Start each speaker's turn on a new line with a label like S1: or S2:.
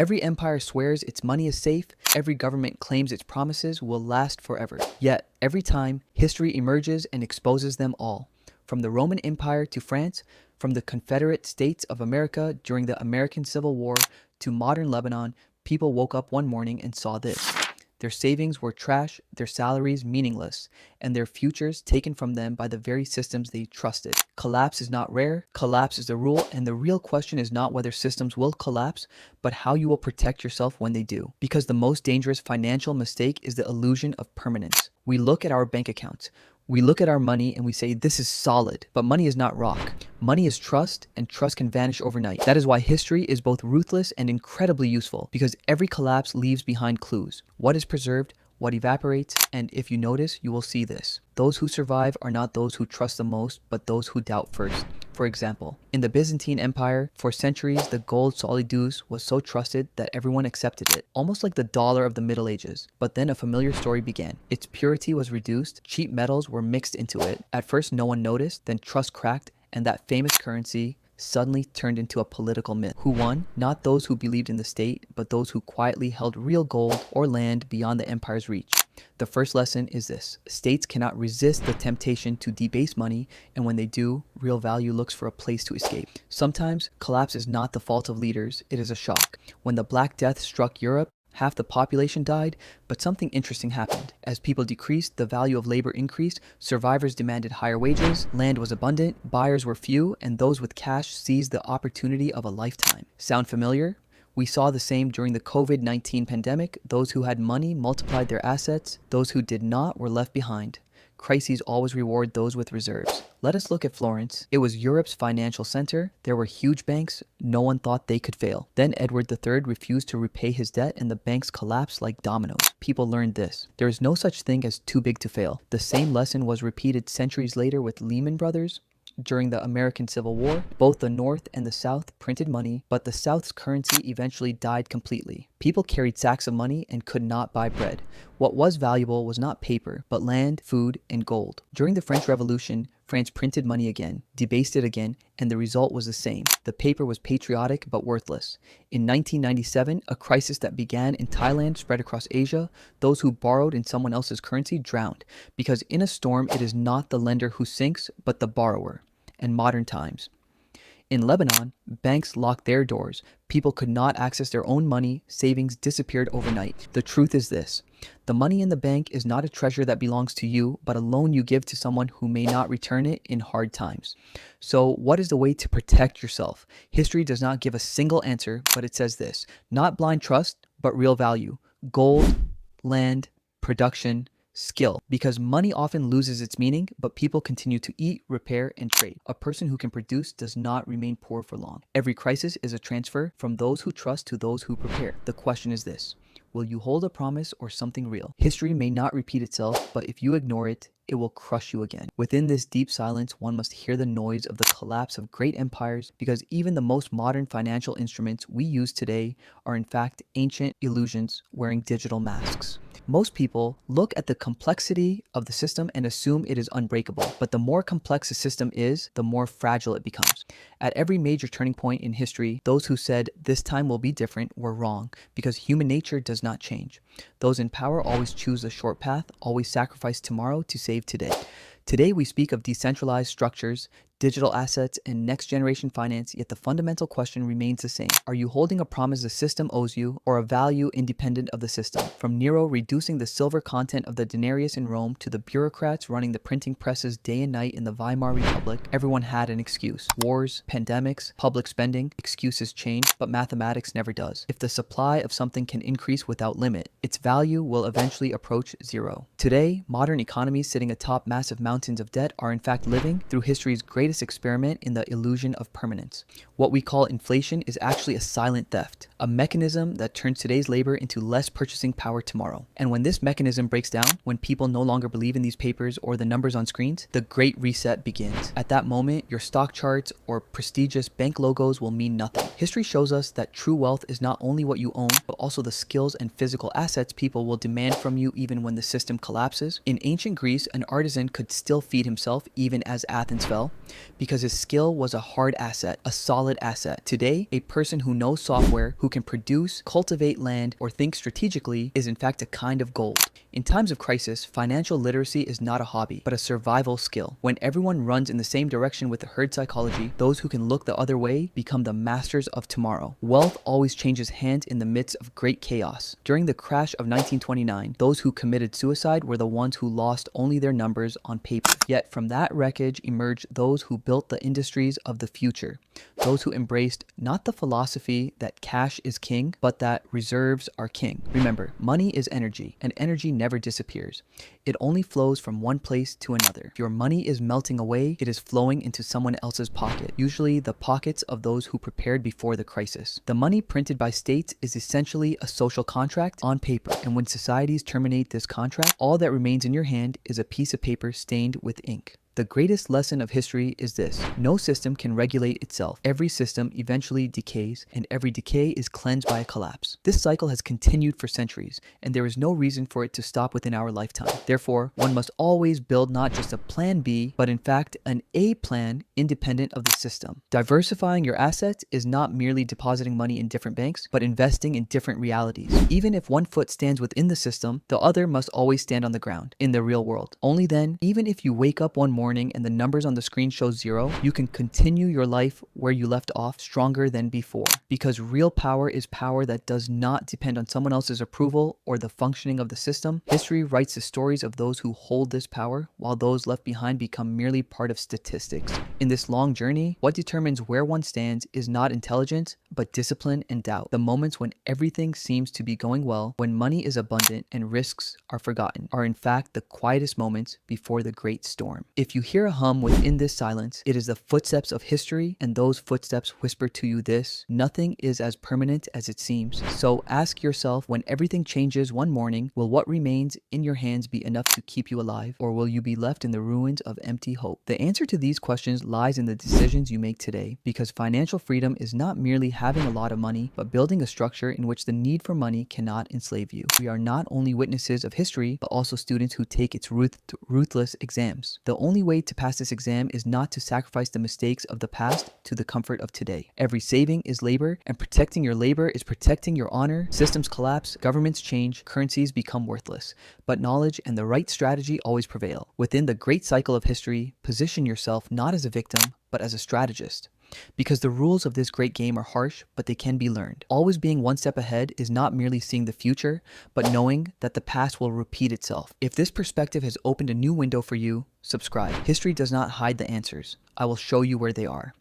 S1: Every empire swears its money is safe, every government claims its promises will last forever. Yet, every time, history emerges and exposes them all. From the Roman Empire to France, from the Confederate States of America during the American Civil War to modern Lebanon, people woke up one morning and saw this. Their savings were trash, their salaries meaningless, and their futures taken from them by the very systems they trusted. Collapse is not rare, collapse is the rule, and the real question is not whether systems will collapse, but how you will protect yourself when they do. Because the most dangerous financial mistake is the illusion of permanence. We look at our bank accounts. We look at our money and we say, this is solid, but money is not rock. Money is trust, and trust can vanish overnight. That is why history is both ruthless and incredibly useful, because every collapse leaves behind clues. What is preserved, what evaporates, and if you notice, you will see this. Those who survive are not those who trust the most, but those who doubt first. For example, in the Byzantine Empire, for centuries, the gold solidus was so trusted that everyone accepted it, almost like the dollar of the Middle Ages. But then a familiar story began. Its purity was reduced, cheap metals were mixed into it. At first, no one noticed, then trust cracked, and that famous currency suddenly turned into a political myth. Who won? Not those who believed in the state, but those who quietly held real gold or land beyond the empire's reach. The first lesson is this. States cannot resist the temptation to debase money, and when they do, real value looks for a place to escape. Sometimes, collapse is not the fault of leaders, it is a shock. When the Black Death struck Europe, half the population died, but something interesting happened. As people decreased, the value of labor increased, survivors demanded higher wages, land was abundant, buyers were few, and those with cash seized the opportunity of a lifetime. Sound familiar? We saw the same during the COVID-19 pandemic. Those who had money multiplied their assets. Those who did not were left behind. Crises always reward those with reserves. Let us look at Florence. It was Europe's financial center. There were huge banks. No one thought they could fail. Then Edward III refused to repay his debt and the banks collapsed like dominoes. People learned this. There is no such thing as too big to fail. The same lesson was repeated centuries later with Lehman Brothers. During the American Civil War, both the North and the South printed money, but the South's currency eventually died completely. People carried sacks of money and could not buy bread. What was valuable was not paper, but land, food, and gold. During the French Revolution, France printed money again, debased it again, and the result was the same. The paper was patriotic but worthless. In 1997, a crisis that began in Thailand spread across Asia. Those who borrowed in someone else's currency drowned, because in a storm it is not the lender who sinks, but the borrower. And modern times. In Lebanon, banks locked their doors. People could not access their own money. Savings disappeared overnight. The truth is this. The money in the bank is not a treasure that belongs to you, but a loan you give to someone who may not return it in hard times. So what is the way to protect yourself? History does not give a single answer, but it says this. Not blind trust, but real value. Gold, land, production, skill, because money often loses its meaning, but people continue to eat, repair, and trade. A person who can produce does not remain poor for long. Every crisis is a transfer from those who trust to those who prepare. The question is this. Will you hold a promise or something real? History may not repeat itself, but if you ignore it, it will crush you again. Within this deep silence, one must hear the noise of the collapse of great empires, because even the most modern financial instruments we use today are in fact ancient illusions wearing digital masks. Most people look at the complexity of the system and assume it is unbreakable, but the more complex a system is, the more fragile it becomes. At every major turning point in history, those who said this time will be different were wrong, because human nature does not change. Those in power always choose the short path, always sacrifice tomorrow to save today. Today we speak of decentralized structures, digital assets, and next-generation finance, yet the fundamental question remains the same. Are you holding a promise the system owes you, or a value independent of the system? From Nero reducing the silver content of the denarius in Rome to the bureaucrats running the printing presses day and night in the Weimar Republic, everyone had an excuse. Wars, pandemics, public spending, excuses change, but mathematics never does. If the supply of something can increase without limit, its value will eventually approach zero. Today, modern economies sitting atop massive mountains of debt are in fact living through history's greatest experiment in the illusion of permanence. What we call inflation is actually a silent theft, a mechanism that turns today's labor into less purchasing power tomorrow. And when this mechanism breaks down, when people no longer believe in these papers or the numbers on screens, the great reset begins. At that moment, your stock charts or prestigious bank logos will mean nothing. History shows us that true wealth is not only what you own, but also the skills and physical assets people will demand from you even when the system collapses. In ancient Greece, an artisan could still feed himself even as Athens fell. because his skill was a hard asset, a solid asset. Today, a person who knows software, who can produce, cultivate land, or think strategically is in fact a kind of gold. In times of crisis, financial literacy is not a hobby, but a survival skill. When everyone runs in the same direction with the herd psychology, those who can look the other way become the masters of tomorrow. Wealth always changes hands in the midst of great chaos. During the crash of 1929, those who committed suicide were the ones who lost only their numbers on paper. Yet from that wreckage emerged those who built the industries of the future. Those who embraced not the philosophy that cash is king, but that reserves are king. Remember, money is energy, and energy never disappears. It only flows from one place to another. If your money is melting away, it is flowing into someone else's pocket, usually the pockets of those who prepared before the crisis. The money printed by states is essentially a social contract on paper, and when societies terminate this contract, all that remains in your hand is a piece of paper stained with ink. The greatest lesson of history is this: no system can regulate itself. Every system eventually decays, and every decay is cleansed by a collapse. This cycle has continued for centuries, and there is no reason for it to stop within our lifetime. Therefore, one must always build not just a plan B, but in fact an A plan independent of the system. Diversifying your assets is not merely depositing money in different banks, but investing in different realities. Even if one foot stands within the system, the other must always stand on the ground, in the real world. Only then, even if you wake up one morning and the numbers on the screen show 0, you can continue your life where you left off, stronger than before. Because real power is power that does not depend on someone else's approval or the functioning of the system. History writes the stories of those who hold this power, while those left behind become merely part of statistics. In this long journey, what determines where one stands is not intelligence, but discipline and doubt. The moments when everything seems to be going well, when money is abundant and risks are forgotten, are in fact the quietest moments before the great storm. If you hear a hum within this silence, it is the footsteps of history, and those footsteps whisper to you this: nothing is as permanent as it seems. So ask yourself, when everything changes one morning, will what remains in your hands be enough to keep you alive, or will you be left in the ruins of empty hope? The answer to these questions lies in the decisions you make today, because financial freedom is not merely having a lot of money, but building a structure in which the need for money cannot enslave you. We are not only witnesses of history, but also students who take its ruthless exams. The only way to pass this exam is not to sacrifice the mistakes of the past to the comfort of today. Every saving is labor, and protecting your labor is protecting your honor. Systems collapse, governments change, currencies become worthless, but knowledge and the right strategy always prevail. Within the great cycle of history, position yourself not as a victim, but as a strategist. Because the rules of this great game are harsh, but they can be learned. Always being one step ahead is not merely seeing the future, but knowing that the past will repeat itself. If this perspective has opened a new window for you, subscribe. History does not hide the answers. I will show you where they are.